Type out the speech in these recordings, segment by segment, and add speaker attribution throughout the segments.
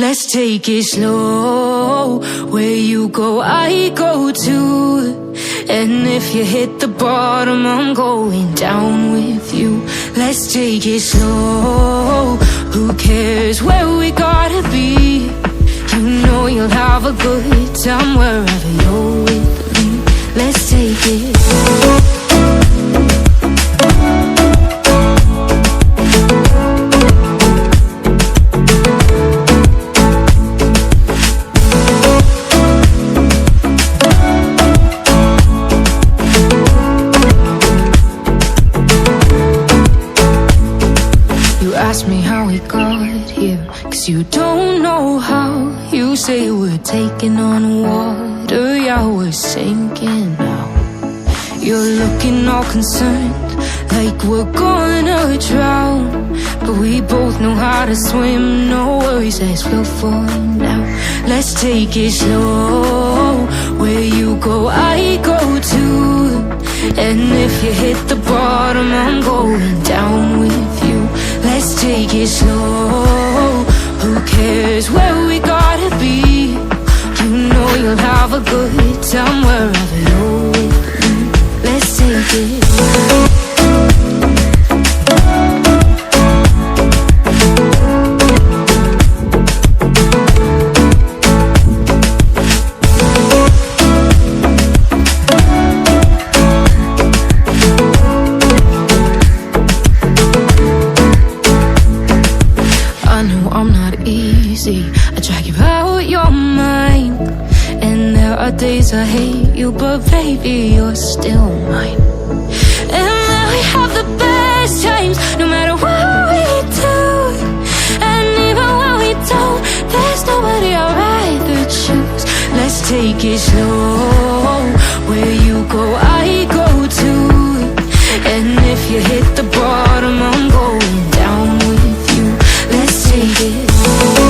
Speaker 1: Let's take it slow. Where you go, I go too. And if you hit the bottom, I'm going down with you. Let's take it slow. Who cares where we gotta be? You know you'll have a good time wherever you're with me. Let's take it slow. Ask me how we got here, 'cause you don't know how. You say we're taking on water, yeah, we're sinking now. You're looking all concerned, like we're gonna drown. But we both know how to swim, no worries, let's flow for now. Let's take it slow. Where you go, I go too. And if you hit the bottom, I'm going down with you. Let's take it slow. Who cares where we gotta be? You know you'll have a good time wherever you're with me. Let's take it slow. I drag you out your mind, and there are days I hate you, but baby, you're still mine. And then we have the best times, no matter what we do. And even when we don't, there's nobody I'd rather choose. Let's take it slow. Where you go, I go too. And if you hit the bottom, I'm going down with you. Let's take it slow.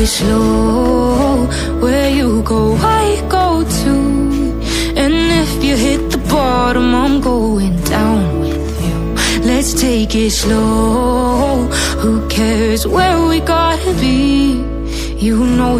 Speaker 1: Slow, where you go, I go too. And if you hit the bottom, I'm going down with you. Let's take it slow. Who cares where we gotta be? You know